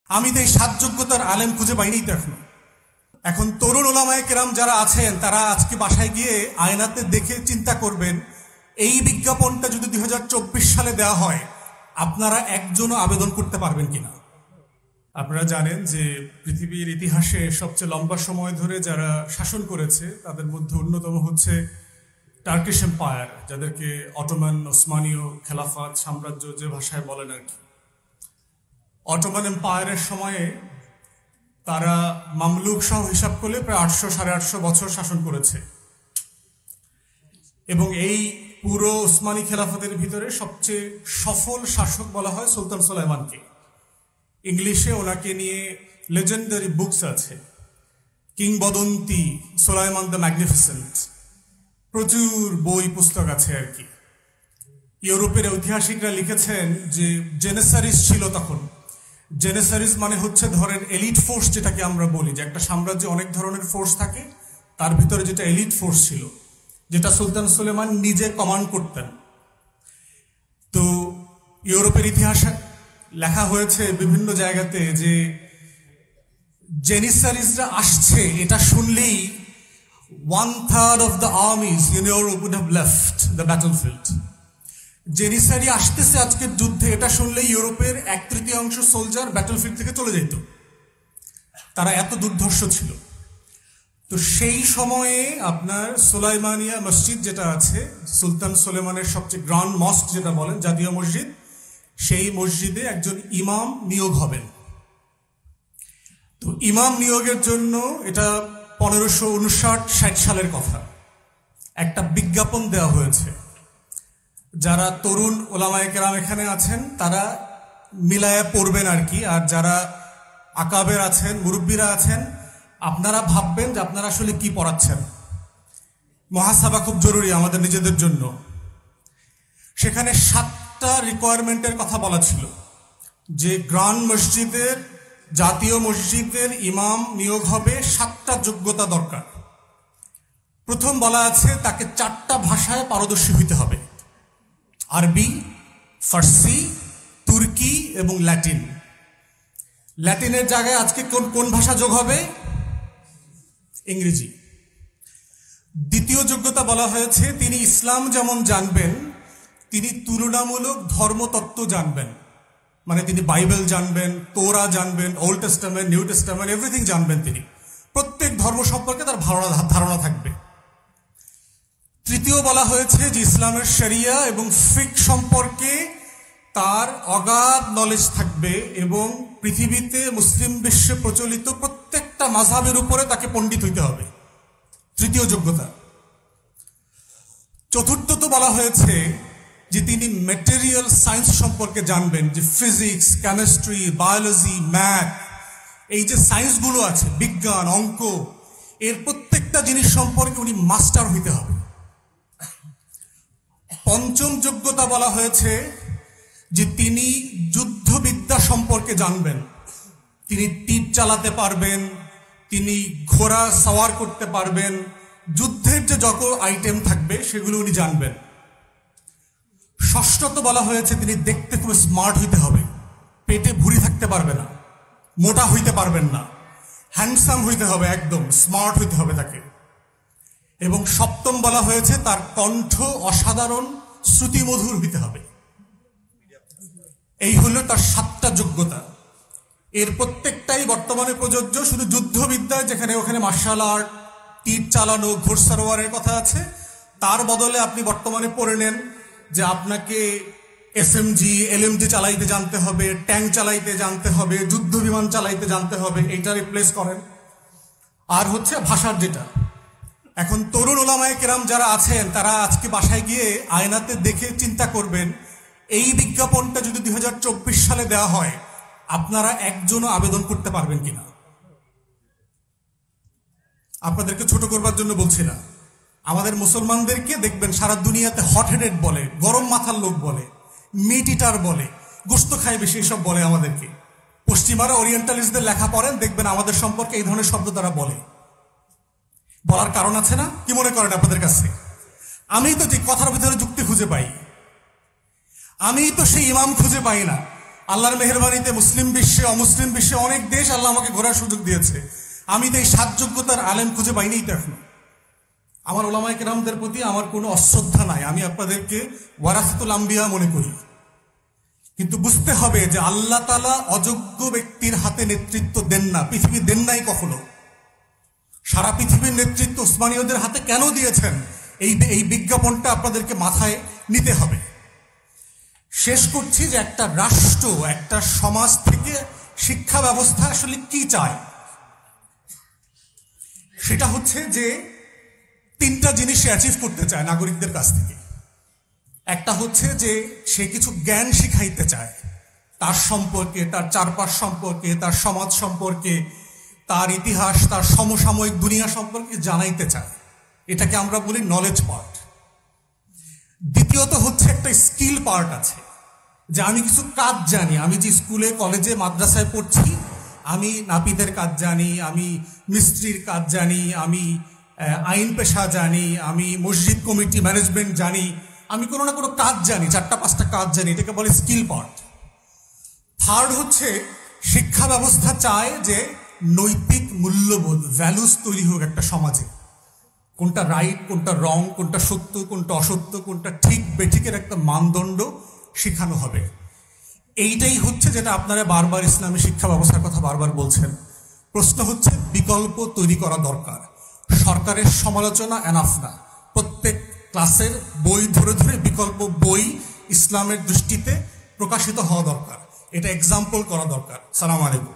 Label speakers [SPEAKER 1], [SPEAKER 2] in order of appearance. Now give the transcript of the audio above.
[SPEAKER 1] আমি তো এই সাত যোগ্যতার আলেম খুঁজে পাইনি তো এখনো। এখন তরুণ ওলামায়ে কেরাম যারা আছেন তারা আজকে বাসায় গিয়ে আয়নাতে দেখে চিন্তা করবেন, এই বিজ্ঞাপনটা যদি 2024 সালে দেওয়া হয় আপনারা একজনও আবেদন করতে পারবেন কিনা। আপনারা জানেন যে পৃথিবীর ইতিহাসে সবচেয়ে লম্বা সময় ধরে যারা শাসন করেছে তাদের মধ্যে অন্যতম হচ্ছে টার্কিশ এম্পায়ার, যাদেরকে অটোমান ওসমানীয় খেলাফত সাম্রাজ্য যে ভাষায় বলেন আর কি। অটোমান এম্পায়ারের সময়ে তারা মামলুক সহ হিসাব করলে প্রায় 800-850 বছর শাসন করেছে এবং এই পুরো ওসমানী খেলাফতের ভিতরে সবচেয়ে সফল শাসক বলা হয় সুলতান সুলাইমানকে। ইংলিশে ওনাকে নিয়ে লেজেন্ডারি বুকস আছে, কিংবদন্তি, সুলাইমান দ্য ম্যাগনিফিসেন্ট, প্রচুর বই পুস্তক আছে আর কি। ইউরোপের ঐতিহাসিকরা লিখেছেন যে জেনেসারিস ছিল তখন। জেনেসারিস মানে হচ্ছে ধরেন এলিট ফোর্স, যেটাকে আমরা বলি যে একটা সাম্রাজ্যে অনেক ধরনের ফোর্স থাকে, তার ভিতরে যেটা এলিট ফোর্স ছিল, যেটা সুলতান সুলেমান নিজে কমান্ড করতেন। তো ইউরোপের ইতিহাসে লেখা হয়েছে বিভিন্ন জায়গাতে যে জেনিসারিসরা আসছে এটা শুনলেই 1/3 of the armies in Europe would have left the battlefield. জেনিসারি আসতেছে আজকের যুদ্ধে এটা শুনলেই ইউরোপের 1/3 সোলজার ব্যাটলফিল্ড থেকে চলে যেত, তারা এত দুর্ধর্ষ ছিল। তো সেই সময়ে আপনার সুলাইমানিয়া মসজিদ যেটা আছে, সুলতান সুলেমানের সবচেয়ে গ্র্যান্ড মস্ক যেটা বলেন, জাতীয় মসজিদ, সেই মসজিদে একজন ইমাম নিয়োগ হবেন। তো ইমাম নিয়োগের জন্য এটা 1559-60 সালের কথা, একটা বিজ্ঞাপন দেওয়া হয়েছে। যারা তরুণ ওলামায়ে কেরাম এখানে আছেন তারা মিলায়া পড়বেন আর কি, আর যারা আকাবের আছেন, মুরব্বীরা আছেন, আপনারা ভাববেন যে আপনারা আসলে কি পড়াচ্ছেন। মুহাসাবা খুব জরুরি আমাদের নিজেদের জন্য। সেখানে 7টা রিকোয়ারমেন্টের কথা বলা ছিল যে গ্র্যান্ড মসজিদের, জাতীয় মসজিদের ইমাম নিয়োগ হবে, 7টা যোগ্যতা দরকার। প্রথম বলা আছে তাকে 4টা ভাষায় পারদর্শী হইতে হবে, আরবি, ফার্সি, তুর্কি এবং ল্যাটিন। ল্যাটিনের জায়গায় আজকে কোন ভাষা যোগ হবে? ইংরেজি। দ্বিতীয় যোগ্যতা বলা হয়েছে তিনি ইসলাম যেমন জানবেন তিনি তুলনামূলক ধর্মতত্ত্ব জানবেন, মানে তিনি বাইবেল জানবেন, তোরা জানবেন, old testament, new testament, everything জানবেন। তিনি প্রত্যেক ধর্ম সম্পর্কে তার ধারণা থাকবে। তৃতীয় বলা হয়েছে যে ইসলামের শরিয়া এবং ফিক সম্পর্কে তার অগাধ নলেজ থাকবে এবং পৃথিবীতে মুসলিম বিশ্বে প্রচলিত প্রত্যেকটা মাযহাবের উপরে তাকে পণ্ডিত হইতে হবে, তৃতীয় যোগ্যতা। চতুর্থত বলা হয়েছে যে তিনি ম্যাটেরিয়াল সায়েন্স সম্পর্কে জানবেন, যে ফিজিক্স, কেমিস্ট্রি, বায়োলজি, ম্যাথ, এই যে সায়েন্সগুলো আছে, বিজ্ঞান, অঙ্ক, এর প্রত্যেকটা জিনিস সম্পর্কে উনি মাস্টার হইতে হবে। পঞ্চম যোগ্যতা বলা হয়েছে যে তিনি যুদ্ধবিদ্যা সম্পর্কে জানবেন, তিনি তীর চালাতে পারবেন, তিনি ঘোড়া সওয়ার করতে পারবেন, যুদ্ধের যে যত আইটেম থাকবে সেগুলো উনি জানবেন। ষষ্ঠত বলা হয়েছে তিনি দেখতে খুব স্মার্ট হইতে হবে, পেটে ভুঁড়ি থাকতে পারবে না, মোটা হইতে পারবেন না, হ্যান্ডসাম হইতে হবে, একদম স্মার্ট হইতে হবে তাকে। এবং সপ্তম বলা হয়েছে তার কণ্ঠ অসাধারণ শ্রুতিমধুর হইতে হবে। এই হলো তার 7টা যোগ্যতা। এর প্রত্যেকটাই বর্তমানে প্রযোজ্য, শুধু যুদ্ধবিদ্যায় যেখানে ওখানে মার্শাল আর্ট, তীর চালানো, ঘোড়সাওয়ারের কথা আছে, তার বদলে আপনি বর্তমানে পড়ে নেন যে আপনাকে এসএমজি, এলএমজি চালাইতে জানতে হবে, ট্যাঙ্ক চালাইতে জানতে হবে, যুদ্ধ বিমান চালাইতে জানতে হবে, এইটা রিপ্লেস করেন। আর হচ্ছে ভাষার যেটা, এখন তরুণ ওলামায়ে কেরাম যারা আছেন তারা আজকে বাসায় গিয়ে আয়নাতে দেখে চিন্তা করবেন, এই বিজ্ঞাপনটা যদি 2024 সালে দেওয়া হয় আপনারা একজনও আবেদন করতে পারবেন কিনা। আপনাদেরকে ছোট করবার জন্য বলছি না, আমাদের মুসলমানদেরকে দেখবেন সারা দুনিয়াতে হট হেডেড বলে, গরম মাথার লোক বলে, মিট ইটার বলে, গোস্ত খায় বেশি, এসব বলে আমাদেরকে। পশ্চিমারা ওরিয়েন্টালিস্টদের লেখা পড়েন, দেখবেন আমাদের সম্পর্কে এই ধরনের শব্দ তারা বলে। বলার কারণ আছে না? কি মনে করেন আপনাদের কাছে? আমি তো যে কথার ভিতরে যুক্তি খুঁজে পাই, আমি তো সেই ইমাম খুঁজে পাই না। আল্লাহর মেহেরবানিতে মুসলিম বিশ্বে অমুসলিম বিশ্বে অনেক দেশ আল্লাহ আমাকে ঘোরার সুযোগ দিয়েছে। আমি তো এই সাত যোগ্যতার আলেম খুঁজে পাইনি তো এখনো। আমার ওলামায়ে কেরামদের প্রতি আমার কোনো অশ্রদ্ধা নাই, আমি আপনাদেরকে ওয়ারাসাতুল আম্বিয়া মনে করি। কিন্তু বুঝতে হবে যে আল্লাহ তাআলা অযোগ্য ব্যক্তির হাতে নেতৃত্ব দেন না, পৃথিবী দেন নাই কখনো। সারা পৃথিবীর নেতৃত্ব উসমানীয়দের হাতে কেন দিয়েছেন, এই বিজ্ঞাপনটা আপনাদেরকে মাথায় নিতে হবে। শেষ করছি যে একটা রাষ্ট্র, একটা সমাজ থেকে শিক্ষা ব্যবস্থা আসলে কি চায়, সেটা হচ্ছে যে তিনটা জিনিস অ্যাচিভ করতে চায় নাগরিকদের কাছ থেকে। একটা হচ্ছে যে সে কিছু জ্ঞান শিখাইতে চায়, তার সম্পর্কে, তার চারপাশ সম্পর্কে, তার সমাজ সম্পর্কে, তার ইতিহাস, তার সমসাময়িক দুনিয়া সম্পর্কে জানাইতে চায়। এটাকে আমরা বলি নলেজ পার্ট। দ্বিতীয়ত হচ্ছে একটা স্কিল পার্ট আছে, যে আমি কিছু কাজ জানি, আমি যে স্কুলে কলেজে মাদ্রাসায় পড়ছি, আমি নাপিতের কাজ জানি, আমি মিস্ত্রির কাজ জানি, আমি আইন পেশা জানি, আমি মসজিদ কমিটি ম্যানেজমেন্ট জানি, আমি কোনো না কোনো কাজ জানি, 4-5টা কাজ জানি, এটাকে বলে স্কিল পার্ট। থার্ড হচ্ছে শিক্ষা ব্যবস্থা চায় যে নৈতিক মূল্যবোধ, ভ্যালুস তৈরি হোক একটা সমাজে। কোনটা রাইট, কোনটা রং, কোনটা সত্য, কোনটা অসত্য, কোনটা ঠিক বেঠিকের একটা মানদণ্ড শেখানো হবে। এইটাই হচ্ছে যেটা আপনারা বারবার ইসলামী শিক্ষা ব্যবস্থার কথা বারবার বলছেন। প্রশ্ন হচ্ছে বিকল্প তৈরি করা দরকার। সরকারের সমালোচনা এনাফ না, প্রত্যেক ক্লাসের বই ধরে ধরে বিকল্প বই ইসলামের দৃষ্টিতে প্রকাশিত হওয়া দরকার, এটা এক্সাম্পল করা দরকার। সালাম আলাইকুম।